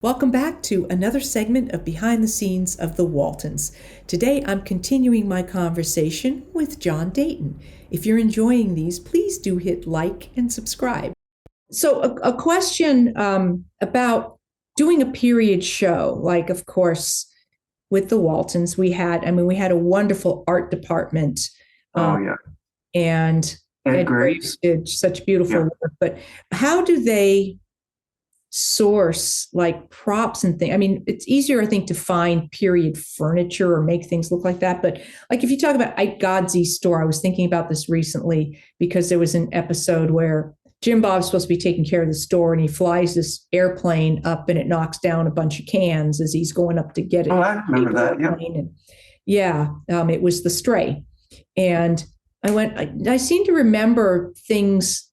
Welcome back to another segment of Behind the Scenes of the Waltons. Today I'm continuing my conversation with John Dayton. If you're enjoying these, please do hit like and subscribe. So, a question about doing a period show, like, of course, with the Waltons, we had a wonderful art department, Oh um, yeah, and Ed Ed Graves Graves. did such beautiful Yeah. work. But how do they source like props and things? I mean, it's easier, I think, to find period furniture or make things look like that. But like if you talk about Ike Godsey's store, I was thinking about this recently because there was an episode where Jim Bob's supposed to be taking care of the store and he flies this airplane up and it knocks down a bunch of cans as he's going up to get Oh, it. I remember that. Yeah. Airplane. And yeah, it was the Stray. And I seem to remember things.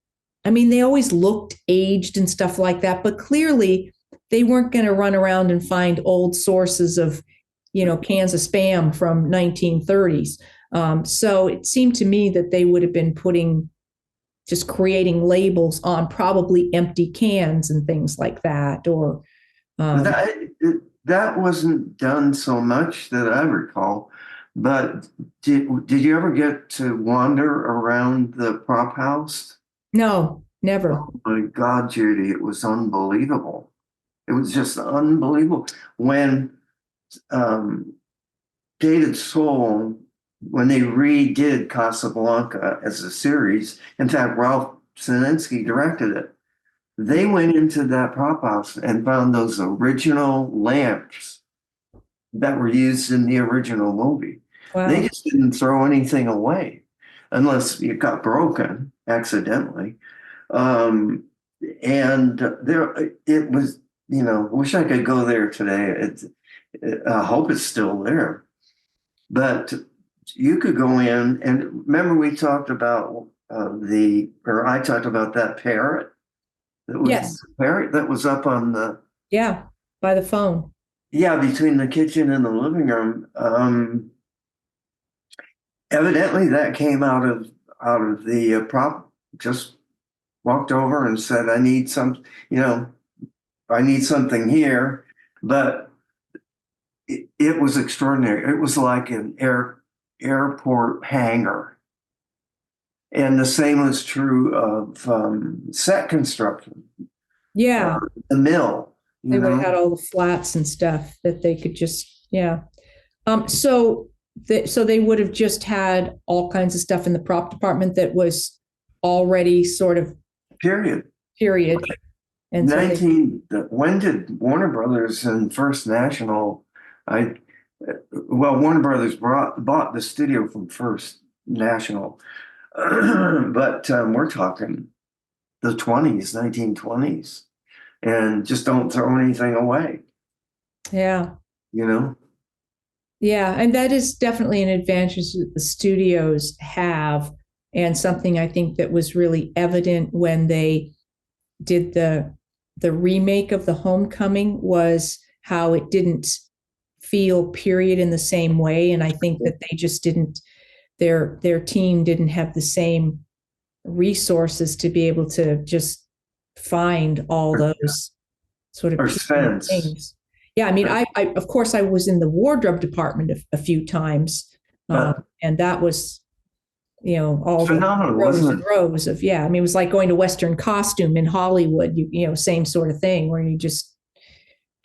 I mean, they always looked aged and stuff like that, but clearly they weren't going to run around and find old sources of, cans of Spam from 1930s. So it seemed to me that they would have been just creating labels on probably empty cans and things like that. Or, um, That that wasn't done so much that I recall. But did you ever get to wander around the prop house? no, never. Oh my God, Judy, it was unbelievable. It was just unbelievable. When um, Dated Soul, when they redid Casablanca as a series, in fact, Ralph Sininsky directed it. They went into that prop house and found those original lamps that were used in the original movie. They Wow. just didn't throw anything away unless it got broken accidentally. Um, and there, it was, wish I could go there today. I hope it's still there. But you could go in and remember we talked about or I talked about that parrot that was Yes. parrot that was up on the, Yeah. By the phone. yeah, between the kitchen and the living room. Evidently that came out of the prop. Just walked over and said, "I need you know, I need something here." But it was extraordinary. It was like an airport hangar. And the same was true of set construction, Yeah. the mill, They would have had all the flats and stuff that they could just, yeah. So they would have just had all kinds of stuff in the prop department that was already sort of period. period. And so they, 19, when did Warner Brothers and First National, I, well, Warner Brothers bought the studio from First National, but we're talking the 20s, 1920s, and just don't throw anything away, yeah. you know? Yeah. And that is definitely an advantage that the studios have, and something I think that was really evident when they did the remake of the Homecoming was how it didn't feel period in the same way. And I think that they just didn't, their team didn't have the same resources to be able to just find all Or, those sort of or period Spence. things. Yeah, I mean, I of course I was in the wardrobe department a few times, Uh, and that was, all the Phenomenal, rows wasn't and it? rows of, yeah. I mean, it was like going to Western costume in Hollywood. Same sort of thing where you just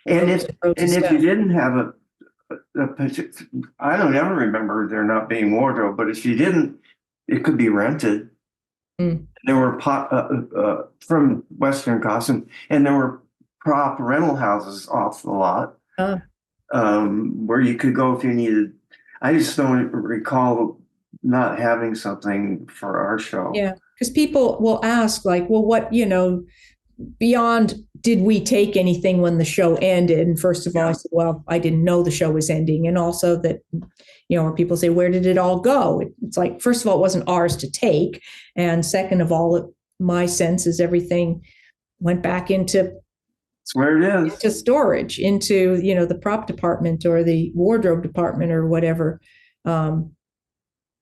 And rows if and rows of and if you stuff. didn't have I don't ever remember there not being wardrobe, but if you didn't, it could be rented. Mm. There were from Western Costume, and there were prop rental houses off the lot, Uh, where you could go if you needed. I just don't recall not having something for our show. yeah, because people will ask, like, well, what, beyond did we take anything when the show ended? And first of all, I Yeah. said, well, I didn't know the show was ending. And also that, when people say, where did it all go? It's like, first of all, it wasn't ours to take. And second of all, my sense is everything went back It's where it is. into storage, into, the prop department or the wardrobe department or whatever. Um,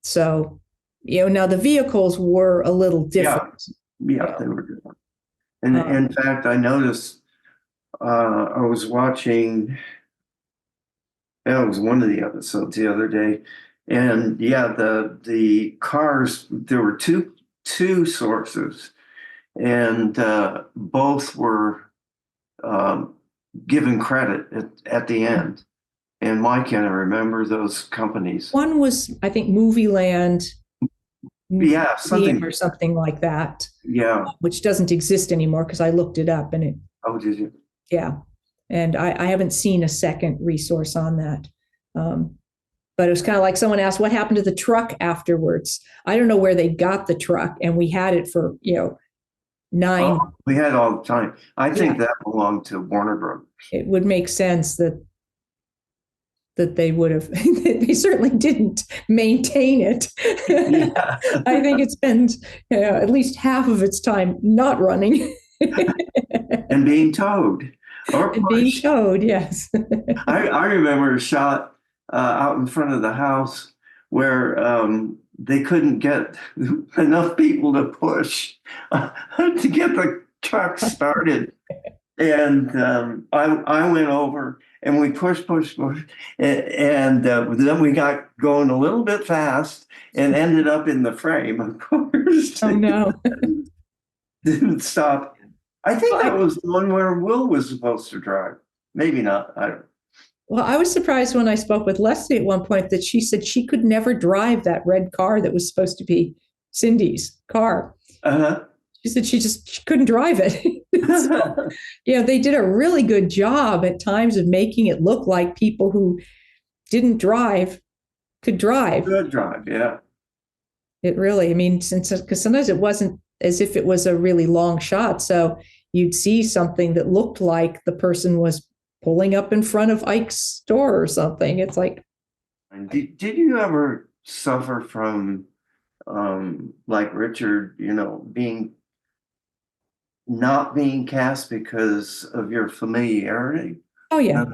so, now the vehicles were a little Yeah, different. yeah, You they were different. And know, in fact, I noticed I was watching, yeah, it was one of the episodes the other day. And yeah, the cars, there were two sources, and both were um, given credit at the end. And why can't I remember those companies? One was, I think, Movie Land Yeah, Museum something. or something like that, Yeah. which doesn't exist anymore because I looked it up and it, Oh, did you? yeah. And I haven't seen a second resource on that. Um, but it was kind of like someone asked, what happened to the truck afterwards? I don't know where they got the truck, and we had it for, Oh, 9. we had all the time. I Yeah, think that belonged to Warner Brothers. it would make sense that they would have, they certainly didn't maintain it. Yeah. I think it spends at least half of its time not running And being towed or and being pushed. towed. Yes. I remember a shot out in front of the house where they couldn't get enough people to push to get the truck started. And I went over and we pushed, and then we got going a little bit fast and ended up in the frame, of course. Oh no. Didn't stop. I think that Well, was the one where Will was supposed to drive. Maybe not. I don't. I was surprised when I spoke with Leslie at one point that she said she could never drive that red car that was supposed to be Cindy's car. Uh-huh. She said she couldn't drive it. So, they did a really good job at times of making it look like people who didn't drive could drive. Good drive, yeah. It really, I mean, since because sometimes it wasn't as if it was a really long shot. So you'd see something that looked like the person was pulling up in front of Ike's store or something. It's like, And did you ever suffer from like Richard, being not being cast because of your familiarity? oh yeah,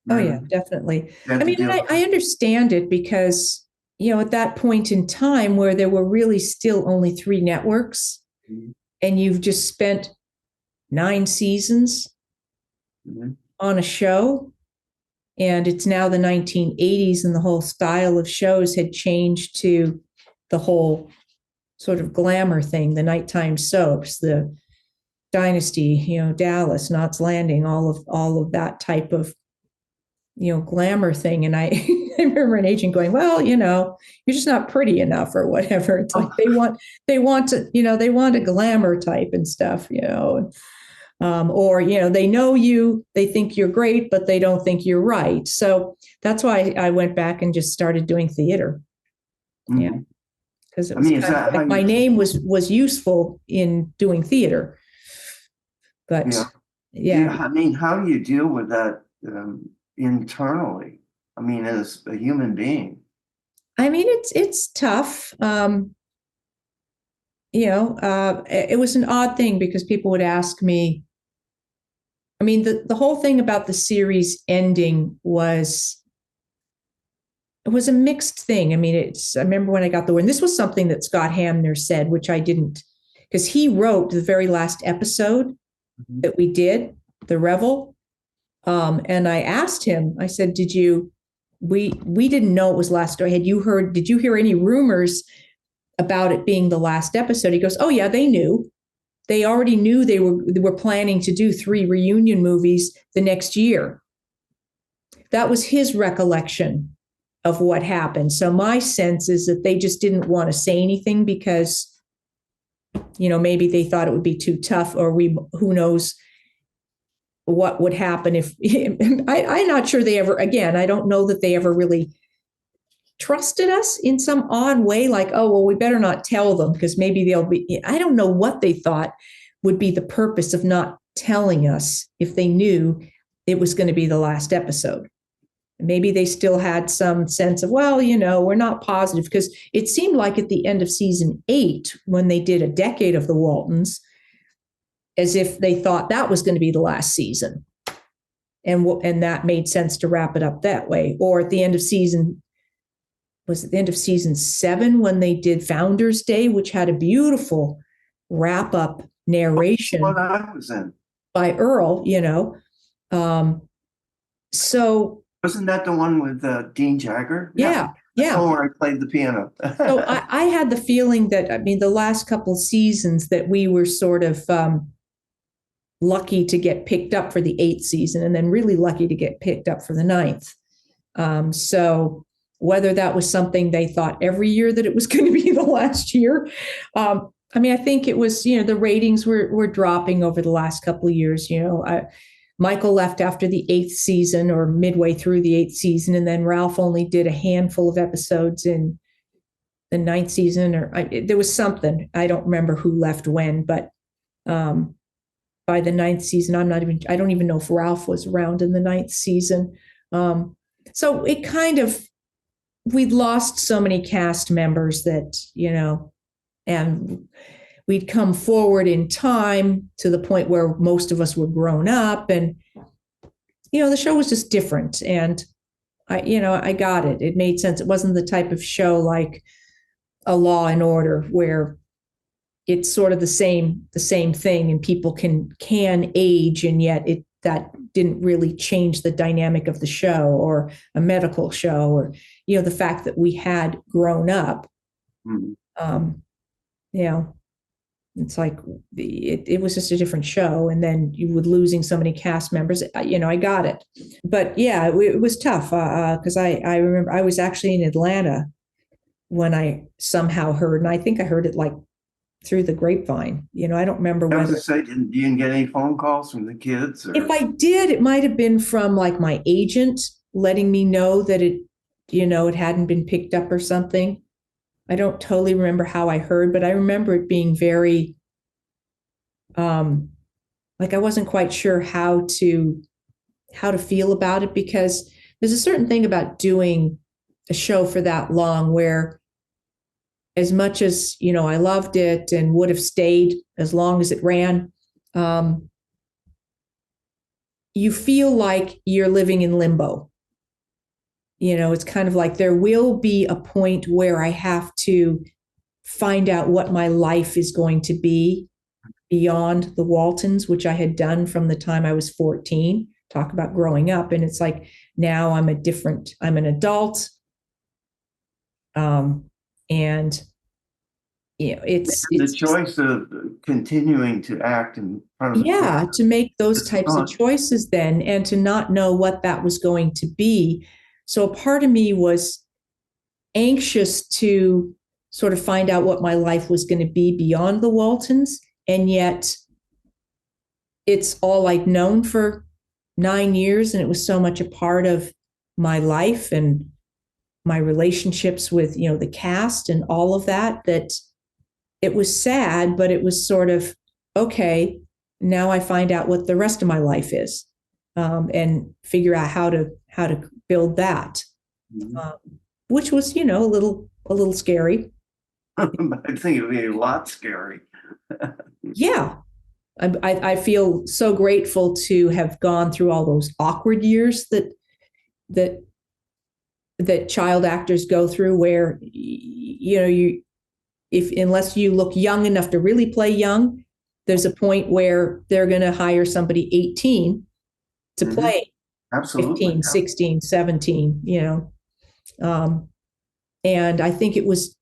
No, oh yeah, really? definitely. You had I to mean, deal I understand it because at that point in time where there were really still only 3 networks, with. and you've just spent 9 seasons Mhm. on a show, and it's now the 1980s, and the whole style of shows had changed to the whole sort of glamour thing, the nighttime soaps, the Dynasty, Dallas, Knots Landing, all of that type of glamour thing. And I, I remember an agent going, well, you're just not pretty enough or whatever. It's like they want a glamour type and stuff, or they know you, they think you're great, but they don't think you're right. So that's why I went back and just started doing theater. Yeah, Mhm. because it I was mean, is kind of that how like my you? name was useful in doing theater. But Yeah. yeah, I mean, how do you deal with that internally? I mean, as a human being. I mean it's tough. It was an odd thing because people would ask me. I mean, the whole thing about the series ending was it was a mixed thing. I mean, I remember when I got the word, and this was something that Scott Hamner said, which I didn't, because he wrote the very last episode Mhm. that we did, the Revel. And I asked him, I said, we didn't know it was last story. Did you hear any rumors about it being the last episode? He goes, oh yeah, they knew. They already knew they were planning to do 3 reunion movies the next year. That was his recollection of what happened. So my sense is that they just didn't want to say anything because, maybe they thought it would be too tough, or who knows what would happen if I'm not sure they ever, again, I don't know that they ever really trusted us in some odd way, like, oh, well, we better not tell them because maybe they'll be, I don't know what they thought would be the purpose of not telling us if they knew it was going to be the last episode. Maybe they still had some sense of, well, we're not positive, because it seemed like at the end of season 8, when they did a decade of the Waltons, as if they thought that was going to be the last season. And that made sense to wrap it up that way. Or at the end of was at the end of season 7 when they did Founders Day, which had a beautiful wrap up narration. What I was in. by Earl, Um, so Wasn't that the one with Dean Jagger? Yeah, yeah, that's the yeah. one where I played the piano. So I had the feeling that, I mean, the last couple seasons that we were sort of lucky to get picked up for the 8th season, and then really lucky to get picked up for the 9th. So whether that was something they thought every year that it was going to be the last year, I mean, I think it was, the ratings were dropping over the last couple of years. Michael left after the 8th season or midway through the 8th season, and then Ralph only did a handful of episodes in the 9th season, there was something. I don't remember who left when, but by the 9th season, I don't even know if Ralph was around in the 9th season. So it kind of, we'd lost so many cast members that, and we'd come forward in time to the point where most of us were grown up, and, the show was just different. And I got it. It made sense. It wasn't the type of show like a Law and Order where it's sort of the same thing, and people can age, and yet that didn't really change the dynamic of the show, or a medical show, or the fact that we had grown up. Mm-hmm. It's like it was just a different show, and then you were losing so many cast members. I got it, but yeah, it was tough because I remember I was actually in Atlanta when I somehow heard, and I think I heard it like through the grapevine. I don't remember I was whether. to say, you didn't get any phone calls from the kids? Or? If I did, it might have been from like my agent letting me know that it hadn't been picked up or something. I don't totally remember how I heard, but I remember it being very, like I wasn't quite sure how to feel about it, because there's a certain thing about doing a show for that long where, as much as, I loved it and would have stayed as long as it ran, you feel like you're living in limbo. It's kind of like there will be a point where I have to find out what my life is going to be beyond the Waltons, which I had done from the time I was 14. Talk about growing up. And it's like, now I'm an adult. And it's the choice of continuing to act in front of the camera. To make those types of choices then, and to not know what that was going to be. So a part of me was anxious to sort of find out what my life was going to be beyond the Waltons, and yet it's all I'd known for 9 years, and it was so much a part of my life and my relationships with the cast and all of that it was sad, but it was sort of, okay, now I find out what the rest of my life is, and figure out how to build that, which was a little scary. I think it would be a lot scary. Yeah. I feel so grateful to have gone through all those awkward years that child actors go through, where unless you look young enough to really play young, there's a point where they're going to hire somebody 18 to play. Absolutely. 15, 16, 17, and I think it was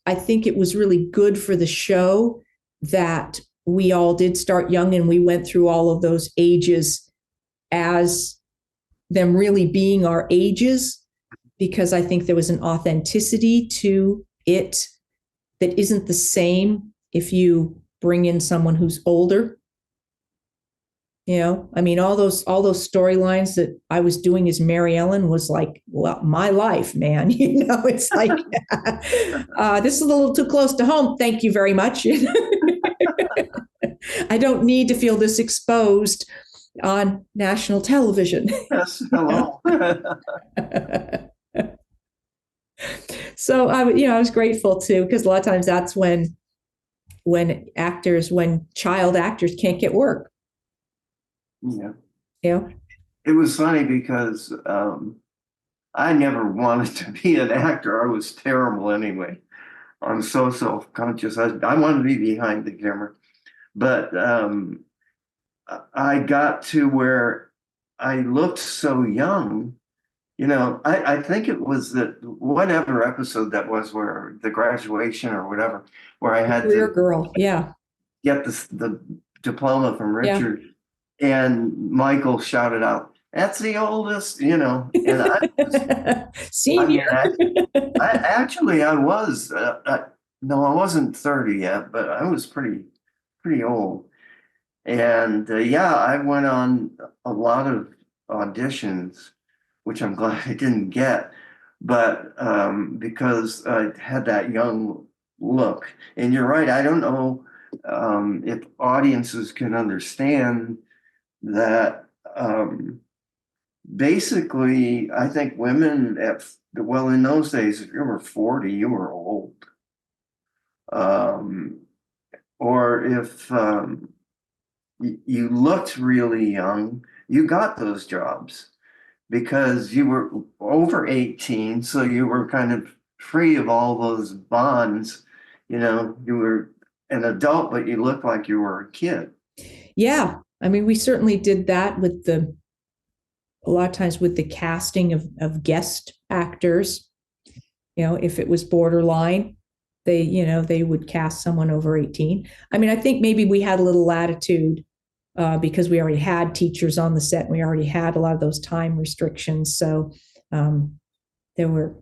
really good for the show that we all did start young, and we went through all of those ages as them really being our ages, because I think there was an authenticity to it that isn't the same if you bring in someone who's older. I mean, all those storylines that I was doing as Mary Ellen was like, well, my life, man. It's like, this is a little too close to home. Thank you very much. I don't need to feel this exposed on national television. Yes, hello. So I was grateful too, because a lot of times that's when child actors can't get work. Yeah. It was funny because I never wanted to be an actor. I was terrible anyway. I'm so self-conscious. I wanted to be behind the camera. But I got to where I looked so young. I think it was that whatever episode that was where the graduation or whatever, where I had Career to girl. Yeah. get the diploma from Yeah. Richard, and Michael shouted out, "That's the oldest," and I mean, Senior. I was, no, I wasn't 30 yet, but I was pretty old. And yeah, I went on a lot of auditions, which I'm glad I didn't get, but because I had that young look. And you're right, I don't know if audiences can understand that. Basically, I think women well, in those days, if you were 40, you were old. Um, or if you looked really young, you got those jobs because you were over 18, so you were kind of free of all those bonds. You were an adult, but you looked like you were a kid. Yeah. I mean, we certainly did that a lot of times with the casting of guest actors. If it was borderline, they would cast someone over 18. I mean, I think maybe we had a little latitude because we already had teachers on the set and we already had a lot of those time restrictions. So there were,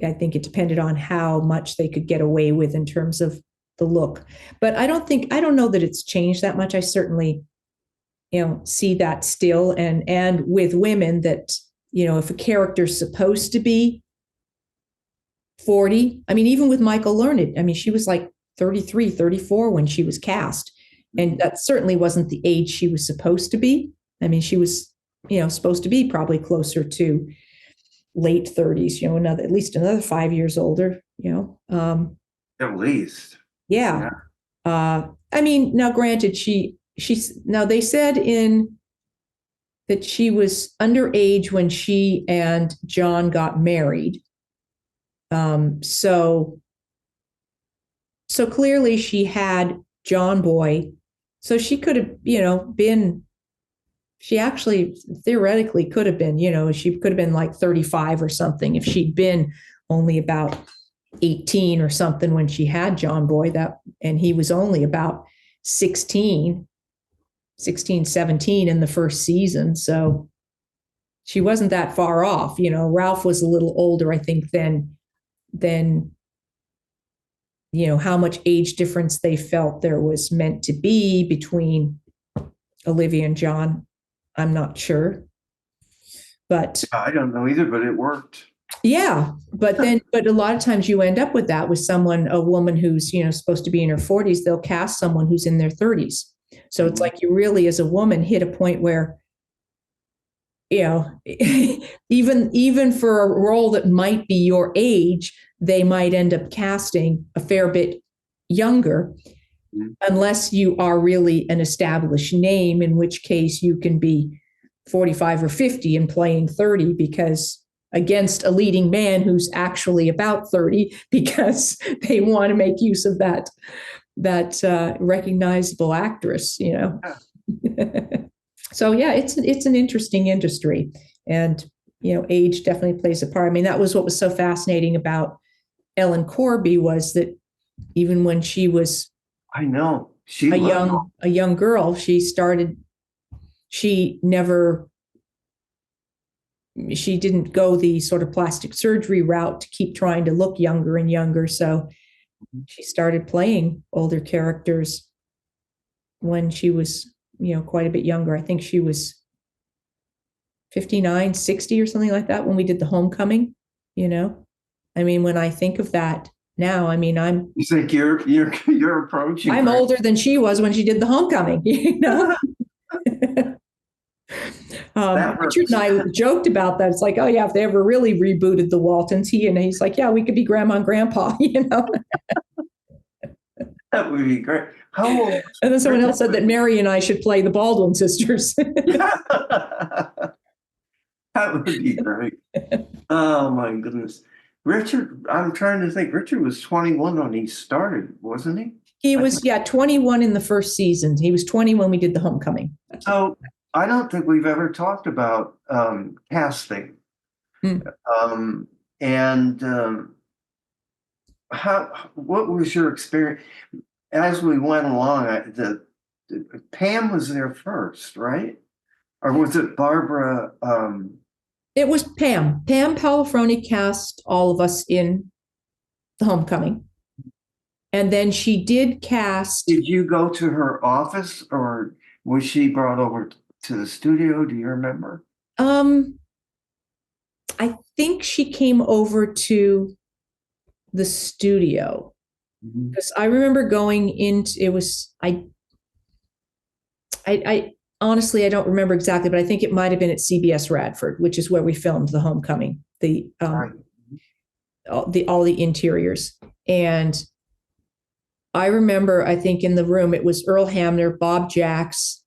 I think it depended on how much they could get away with in terms of the look. But I don't know that it's changed that much. I certainly, see that still. And with women that, if a character's supposed to be 40, I mean, even with Michael Learned, I mean, she was like 33, 34 when she was cast. And that certainly wasn't the age she was supposed to be. I mean, she was, supposed to be probably closer to late 30s, at least another 5 years older, At least. Yeah. I mean, now granted, now they said that she was underage when she and John got married. So clearly she had John Boy. So she could have, she actually theoretically could have been, she could have been like 35 or something if she'd been only about 18 or something when she had John Boy, and he was only about 16, 17 in the first season. So she wasn't that far off. Ralph was a little older, I think, than how much age difference they felt there was meant to be between Olivia and John. I'm not sure. But I don't know either, but it worked. Yeah, but a lot of times you end up with that with a woman who's supposed to be in her 40s. They'll cast someone who's in their 30s. So it's like you really, as a woman, hit a point where, even for a role that might be your age, they might end up casting a fair bit younger, unless you are really an established name, in which case you can be 45 or 50 and playing 30 because against a leading man who's actually about 30 because they want to make use of that recognizable actress, So yeah, it's an interesting industry, and age definitely plays a part. I mean, that was what was so fascinating about Ellen Corby, was that even when she was I know a young girl, she didn't go the sort of plastic surgery route to keep trying to look younger and younger. So she started playing older characters when she was, quite a bit younger. I think she was 59, 60 or something like that when we did The Homecoming, I mean, when I think of that now, I mean, you think you're approaching. I'm older than she was when she did The Homecoming, Richard and I joked about that. It's like, oh yeah, if they ever really rebooted the Waltons, he's like, yeah, we could be grandma and grandpa, That would be great. How old? And then someone else said that Mary and I should play the Baldwin sisters. That would be great. Oh my goodness. Richard, I'm trying to think. Richard was 21 when he started, wasn't he? He was, 21 in the first season. He was 20 when we did The Homecoming. So I don't think we've ever talked about casting. Hmm. And what was your experience as we went along? Pam was there first, right? Or was it Barbara? It was Pam. Pam Palafroni cast all of us in The Homecoming. And then she did cast. Did you go to her office or was she brought over to the studio? Do you remember? Um, I think she came over to the studio Mhm. because I remember going into it was I honestly I don't remember exactly, but I think it might have been at CBS Radford, which is where we filmed The Homecoming, Right. all the interiors. And I remember, I think in the room it was Earl Hamner, Bob Jacks,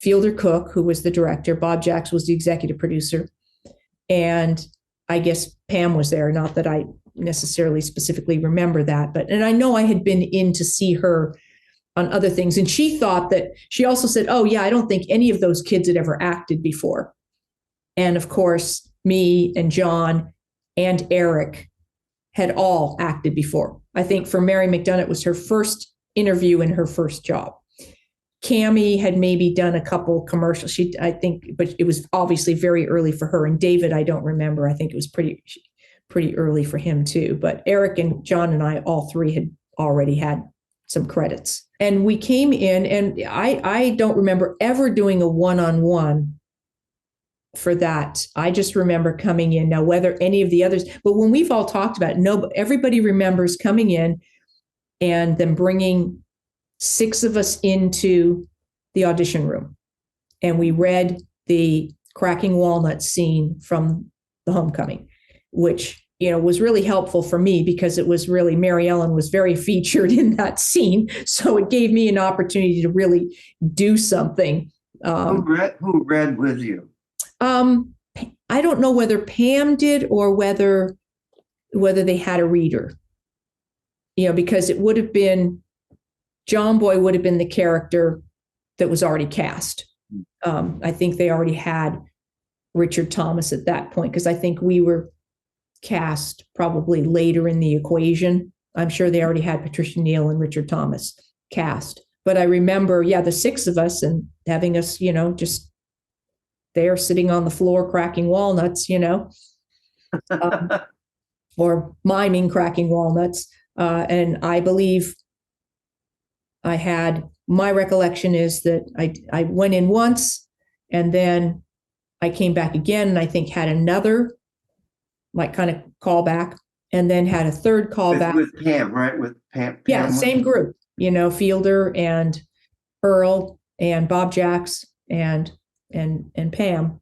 Fielder Cook, who was the director. Bob Jacks was the executive producer, and I guess Pam was there. Not that I necessarily specifically remember that, but and I know I had been in to see her on other things, and she thought that she also said, "Oh yeah, I don't think any of those kids had ever acted before." And of course, me and John and Eric had all acted before. I think for Mary McDonough, it was her first interview and her first job. Cammie had maybe done a couple commercials. I think, but it was obviously very early for her. And David, I don't remember. I think it was pretty early for him too. But Eric and John and I, all three had already had some credits. And we came in, and I don't remember ever doing a one-on-one for that. I just remember coming in. Now, whether any of the others, but when we've all talked about it, no, everybody remembers coming in and then bringing six of us into the audition room. And we read the cracking walnut scene from The Homecoming, which, was really helpful for me because it was really, Mary Ellen was very featured in that scene. So it gave me an opportunity to really do something. Who read with you? I don't know whether Pam did or whether they had a reader, because it would have been John Boy would have been the character that was already cast. I think they already had Richard Thomas at that point because I think we were cast probably later in the equation. I'm sure they already had Patricia Neal and Richard Thomas cast. But I remember, the six of us and having us, just there sitting on the floor cracking walnuts, or miming cracking walnuts. And I believe my recollection is that I went in once and then I came back again and I think had another like kind of callback and then had a third callback. With Pam, right? With Pam. Yeah, same group, Fielder and Earl and Bob Jacks and Pam.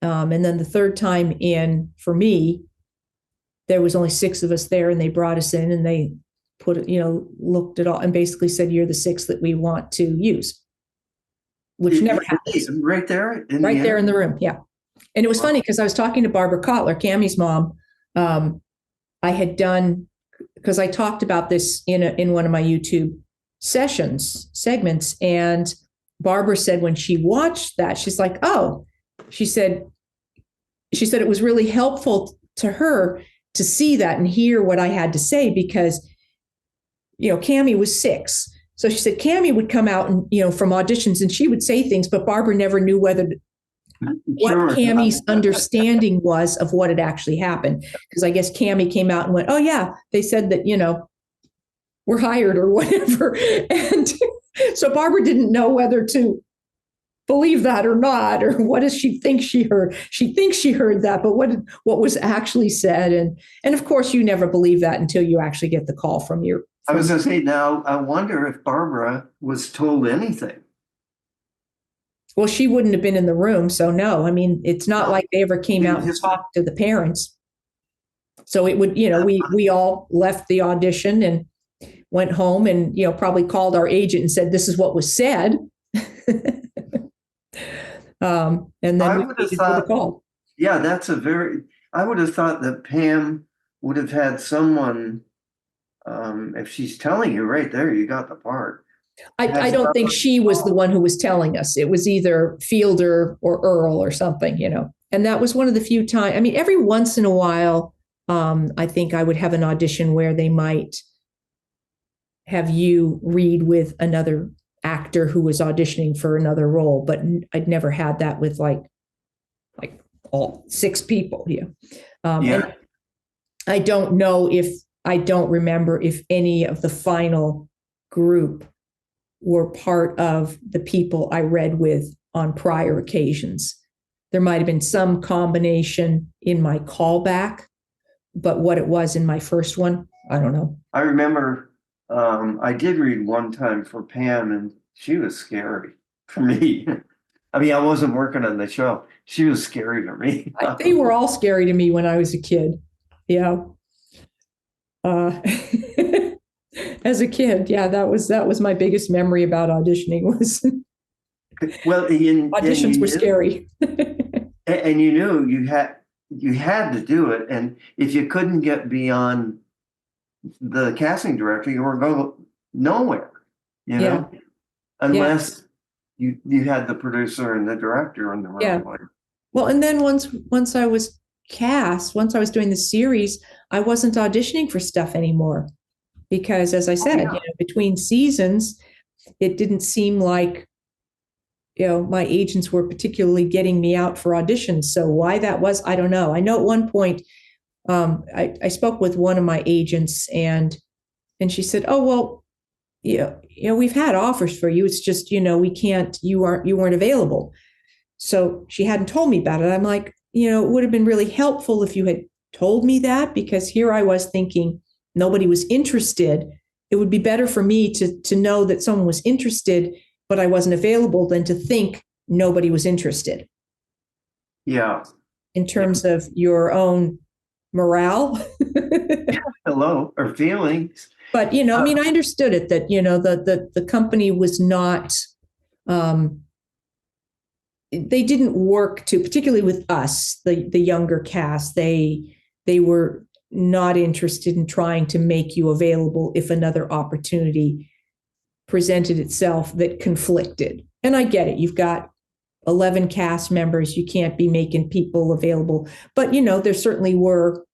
And then the third time in for me, there was only six of us there and they brought us in and they put it, looked at all and basically said, you're the six that we want to use, which never happens. Right there? Right there in the room. Yeah. And it was funny because I was talking to Barbara Kotler, Cammie's mom. I had done, because I talked about this in one of my YouTube segments. And Barbara said when she watched that, she's like, oh, she said it was really helpful to her to see that and hear what I had to say because Cammie was six. So she said Cammie would come out and, from auditions and she would say things, but Barbara never knew what Cammie's understanding was of what had actually happened. Because I guess Cammie came out and went, oh yeah, they said that, we're hired or whatever. And so Barbara didn't know whether to believe that or not, or what does she think she heard? She thinks she heard that, but what was actually said? And of course you never believe that until you actually get the call from your I was going to say, now I wonder if Barbara was told anything. Well, she wouldn't have been in the room. So no, I mean, it's not like they ever came out and talked to the parents. So it would, we all left the audition and went home and, probably called our agent and said, this is what was said. And then we waited for the call. Yeah, I would have thought that Pam would have had someone, if she's telling you right there, you got the part. I has don't think she was the one who was telling us. It was either Fielder or Earl or something, you know. And that was one of the few times. I mean, every once in a while, I think I would have an audition where they might have you read with another actor who was auditioning for another role, but I'd never had that with like all 6 people here. And I don't know if I don't remember if any of the final group were part of the people I read with on prior occasions. There might have been some combination in my callback, but what it was in my first one, I don't know. I remember I did read one time for Pam, and she was scary for me. I mean, I wasn't working on the show. She was scary to me. They were all scary to me when I was a kid. Yeah. As a kid, yeah, that was my biggest memory about auditioning was well, auditions were scary. And you knew you had to do it, and if you couldn't get beyond the casting director, you were going nowhere, you know, unless you had the producer and the director in the right way. Well, and then once I was cast, once I was doing the series, I wasn't auditioning for stuff anymore because, as I said, you know, between seasons, it didn't seem like, you know, my agents were particularly getting me out for auditions. So why that was, I don't know. I know at one point I spoke with one of my agents and she said, "Oh, well, you know, we've had offers for you. It's just, you know, we can't, you weren't available." So she hadn't told me about it. I'm like, you know, it would have been really helpful if you had told me that, because here I was thinking nobody was interested. It would be better for me to know that someone was interested, but I wasn't available, than to think nobody was interested. Yeah. In terms of your own morale. Hello, or feelings. But, you know, I mean, I understood it that, you know, the company was not, they didn't work to, particularly with us, the younger cast, they were not interested in trying to make you available if another opportunity presented itself that conflicted. And I get it. You've got 11 cast members. You can't be making people available. But, you know, there certainly were,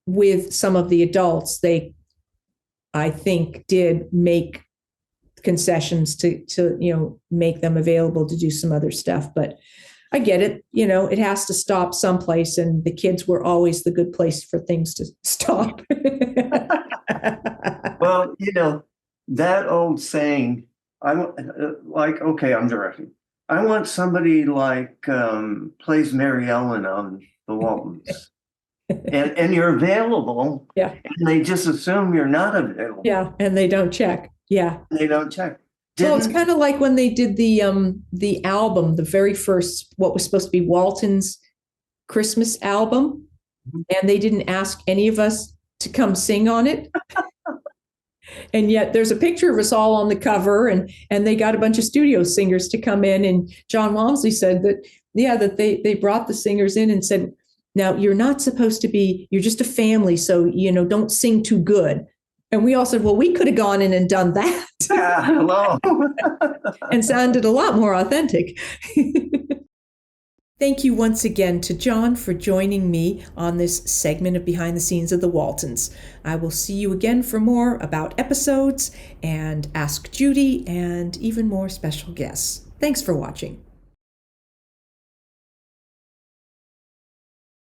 with some of the adults, they, I think, did make concessions to you know, make them available to do some other stuff. But I get it. You know, it has to stop someplace, and the kids were always the good place for things to stop. Well, you know, that old saying, I'm like, okay, I'm directing. I want somebody like plays Mary Ellen on the Waltons. and you're available. Yeah. And they just assume you're not available. Yeah. And they don't check. Yeah. They don't check. Well, it's kind of like when they did the album, the very first, what was supposed to be Waltons' Christmas album, and they didn't ask any of us to come sing on it. And yet there's a picture of us all on the cover, and they got a bunch of studio singers to come in. And John Walmsley said that, yeah, that they brought the singers in and said, "Now, you're not supposed to be, you're just a family, so, you know, don't sing too good." And we all said, well, we could have gone in and done that. Hello. And sounded a lot more authentic. Thank you once again to John for joining me on this segment of Behind the Scenes of the Waltons. I will see you again for more about episodes and Ask Judy and even more special guests. Thanks for watching.